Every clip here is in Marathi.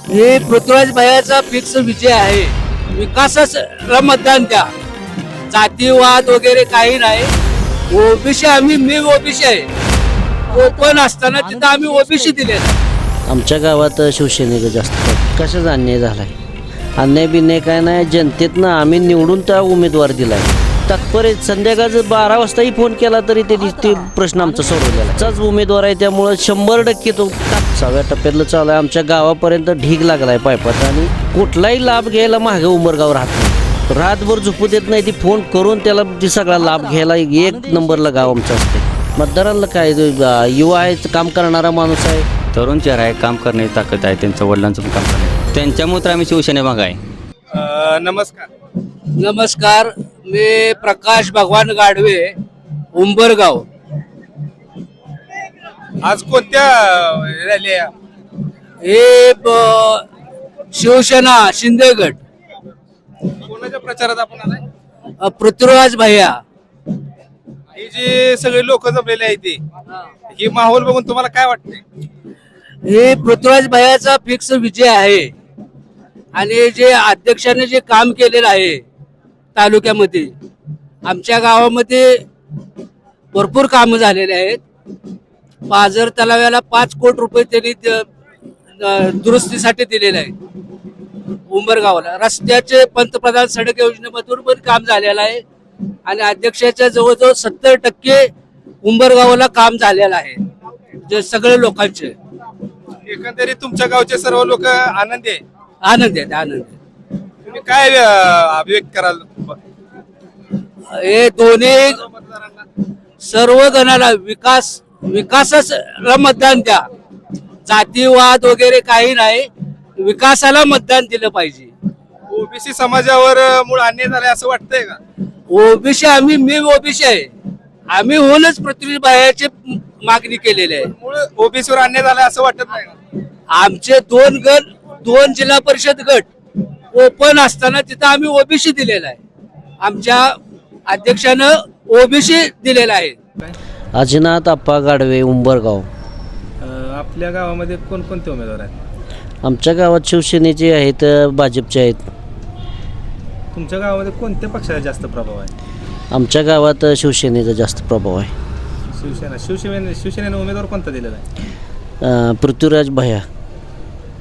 हे पृथ्वीराज भैयाचा फिक्स विजय आहे. विकासाला मतदान द्या. जातीवाद वगैरे काही नाही. ओबीसी मी ओबीसी आहे. ओपन असताना तिथं आम्ही ओबीसी दिले. आमच्या गावात शिवसैनिक जास्त कशाचा अन्याय झालाय? अन्याय बिन्याय काय नाही. जनतेतनं आम्ही निवडून त्या उमेदवार दिलाय. तात्पर्य संध्याकाळचं 12 वाजताही फोन केला तरी त्यांनी ते प्रश्न आमचा सोडवलेला आहे. उमेदवार आहे त्यामुळं 100% तो 6व्या टप्प्यातलं चालू आहे. आमच्या गावापर्यंत ढीग लागलाय पायपाचा आणि कुठलाही लाभ घ्यायला मागे उंबरगाव राहत नाही. रातभर झोपू देत नाही. ती फोन करून त्याला ती सगळा लाभ घ्यायला 1 नंबरला गाव आमचं असते. मतदारांना काय युवा आहे, काम करणारा माणूस आहे, तरुण चेहरा आहे, काम करण्याची ताकद आहे. त्यांचं वडिलांचं पण काम करणे त्यांच्यामुळे तर आम्ही शिवसेने भाग आहे. नमस्कार. मी प्रकाश भगवान गाढवे, उंबरगाव. आज कोणत्या रॅली? हे शिवसेना शिंदे गट. कोणाच्या प्रचारात आपण आलाय? पृथ्वीराज भैया. ही जी सगळे लोक जमलेले आहेत ती ही माहोल बघून तुम्हाला काय वाटतंय? हे पृथ्वीराज भैयाचा फिक्स विजय आहे. आणि जे अध्यक्षाने जे काम केलेलं आहे तालुक्यामध्ये, आमच्या गावामध्ये भरपूर कामं झालेले आहेत. पाझर तलाव्याला 5 कोटी रुपये त्यांनी दुरुस्तीसाठी दिलेले आहेत. उंबरगावला रस्त्याचे पंतप्रधान सडक योजनेमधून पण काम झालेलं आहे. आणि अध्यक्षाच्या जवळजवळ 70% उंबरगावला काम झालेलं आहे. जे सगळे लोकांचे एकंदरीत तुमच्या गावचे सर्व लोक आनंदी आहे. आनंद आहेत. आनंद आहे. तुम्ही काय अभिव्यक्त कराल? हे दोन्ही सर्व गणाला विकासाला मतदान द्या. जातीवाद वगैरे काही नाही. विकासाला मतदान दिलं पाहिजे. ओबीसी समाजावर मूळ अन्याय झालाय असं वाटतंय का? ओबीसी मी ओबीसी आहे. आम्ही होऊनच पृथ्वी बाहेरची मागणी केलेली आहे. मूळ ओबीसीवर अन्याय झालाय असं वाटत नाही का? आमचे 2 गट, 2 जिल्हा परिषद गट ओपन असताना तिथं आम्ही ओबीसी दिलेला आहे. आमच्या अध्यक्षानं ओबीसी दिलेला आहे. अजिनाथ आप्पा गाढवे, उंबरगाव. आपल्या गावामध्ये कोणकोणते उमेदवार आहेत? आमच्या गावात शिवसेनेचे आहेत, भाजपचे आहेत. तुमच्या गावामध्ये कोणत्या पक्षाचा जास्त प्रभाव आहे? आमच्या गावात शिवसेनेचा जास्त प्रभाव आहे. शिवसेनेने उमेदवार कोणता दिलेला आहे? पृथ्वीराज भैया.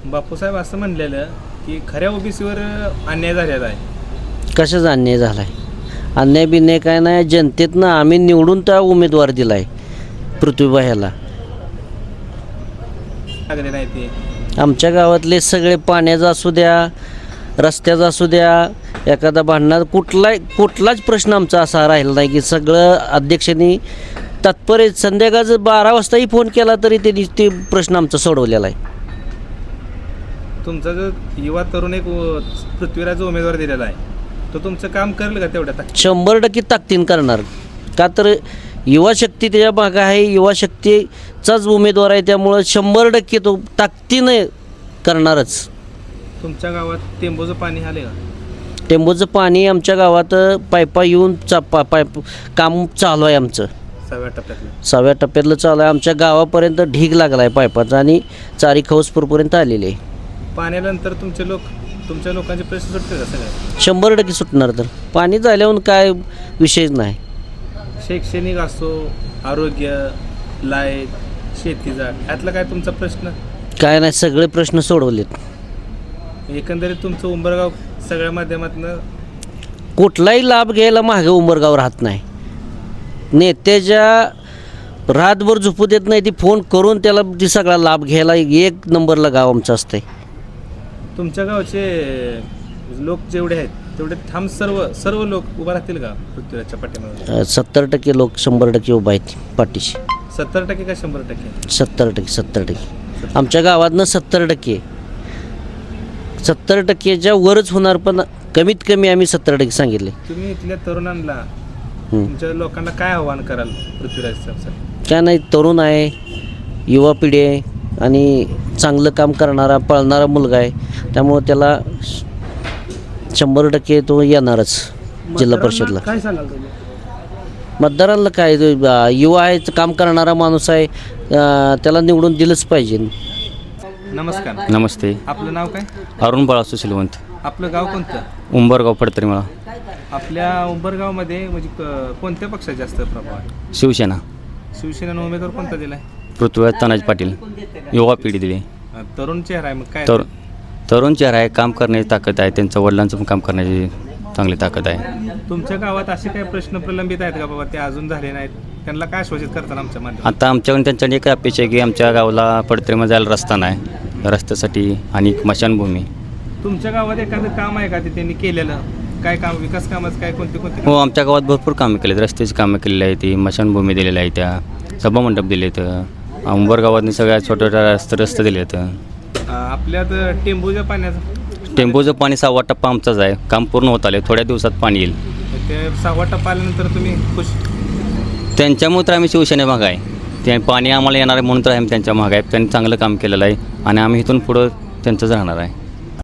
बापूसाहेब असं म्हणलेलं की खऱ्या ओबीसीवर अन्याय झालेला आहे. कशाचा अन्याय झालाय? अन्याय बिन्याय काय नाही. जनतेतनं आम्ही निवडून त्या उमेदवार दिलाय पृथ्वीबाह्याला. लागले नाही ते आमच्या गावातले सगळे पाण्याचा असू द्या, रस्त्याचा असू द्या, एखादा भांडणार कुठलाच प्रश्न आमचा असा राहिला नाही की सगळं अध्यक्षांनी तात्पर्य संध्याकाळचं 12 वाजताही फोन केला तरी त्यांनी ते प्रश्न आमचा सोडवलेला आहे. तुमचा जो युवा तरुण एक पृथ्वीराज उमेदवार दिलेला आहे तो तुमचं काम करेल का तेवढ्या? 100% ताकदीन करणार. का तर युवा शक्ती त्याच्या मागं आहे. युवा शक्तीचाच उमेदवार आहे. त्यामुळं 100% तो ताकदीने करणारच. तुमच्या गावात टेंबूचं पाणी आले का? टेंबूचं पाणी आमच्या गावात पायपा येऊन पाईप काम चालू आहे आमचं. 6व्या टप्प्यातलं चालू आहे. आमच्या गावापर्यंत ढीग लागला आहे पायपाचा आणि चारी खवसपूरपर्यंत आलेले आहे. पाण्यानंतर तुमच्या लोकांचे प्रश्न सुटतील का सगळे? 100% सुटणार. तर पाणी झाल्यावर काय विषयच नाही. शैक्षणिक असो, आरोग्य, लाईट, शेतीचा यातला काय तुमचा प्रश्न? काय नाही, सगळे प्रश्न सोडवलेत. एकंदरीत तुमचं उंबरगाव सगळ्या माध्यमातून कुठलाही लाभ घ्यायला मागे उंबरगाव राहत नाही. नेत्याच्या रातभर झोपू देत नाही. ती फोन करून त्याला ती सगळा लाभ घ्यायला 1 नंबरला गाव आमचं असते. तुमच्या गावचे लोक जेवढे आहेत तेवढे ठाम सर्व लोक उभा राहतील का पृथ्वीराजच्या पाठीमागे? 70% लोक 100% उभा आहेत पाठीशी. 70% का 100%? 70%. आमच्या गावातनं 70%. 70%च्या वरच होणार. पण कमीत कमी आम्ही 70% सांगितले. तुम्ही इथल्या तरुणांना तुमच्या लोकांना काय आव्हान कराल पृथ्वीराजचं? काय नाही, तरुण आहे, युवा पिढी आहे आणि चांगलं काम करणारा पळणारा मुलगा आहे. त्यामुळं त्याला 100% तो येणारच जिल्हा परिषदला. काय सांगाल तुम्ही? मतदारांना काय युवा आहे, काम करणारा माणूस आहे, त्याला निवडून दिलंच पाहिजे. नमस्कार. नमस्ते. आपलं नाव काय? अरुण बाळासू सिलवंत. आपलं गाव कोणतं? उंबरगाव पडतरी मला. आपल्या उंबरगावमध्ये म्हणजे कोणत्या पक्षात जास्त प्रभाव आहे? शिवसेना. शिवसेनेनं उमेदवार कोणता दिलाय? पृथ्वीराज तानाजी पाटील. युवा पिढी दिली. तरुण चेहरा आहे, मग काय? तरुण चेहरा आहे, काम करण्याची ताकद आहे, त्यांचं वडिलांचं पण काम करण्याची चांगली ताकद आहे. तुमच्या गावात असे काही प्रश्न प्रलंबित आहेत का बाबा, ते अजून झाले नाहीत, त्यांना काय आश्वासित करताना आमच्या माध्यमात? आता आमच्याकडून त्यांच्याकडे एक अपेक्षा आहे की आमच्या गावाला पडतरीमध्ये जायला रस्ता नाही, रस्त्यासाठी आणि स्मशानभूमी. तुमच्या गावात एखादं काम आहे का ते त्यांनी केलेलं? काय काम, विकास कामाचं काय, कोणते कोणते हो, आमच्या गावात भरपूर कामं केली आहेत. रस्त्याची कामं केलेली आहेत, ती स्मशानभूमी दिलेल्या आहेत, त्या सभामंडप दिले आहेत. उंबरगावातनी सगळ्या छोट्या छोट्या रस्ते दिले आहेत. आपल्यात टेंबूच्या पाण्याचं टेम्पोचं पाणी 6वा टप्पा आमचाच आहे, काम पूर्ण होत आले, थोड्या दिवसात पाणी येईल. ते 6वा टप्पा आल्यानंतर तुम्ही खुश? त्यांच्यामुळे तर आम्ही शिवसेने भाग आहे. ते पाणी आम्हाला येणार आहे म्हणून तर आम्ही त्यांच्या मागे आहे. त्यांनी चांगलं काम केलेलं आहे आणि आम्ही इथून पुढं त्यांचंच राहणार आहे.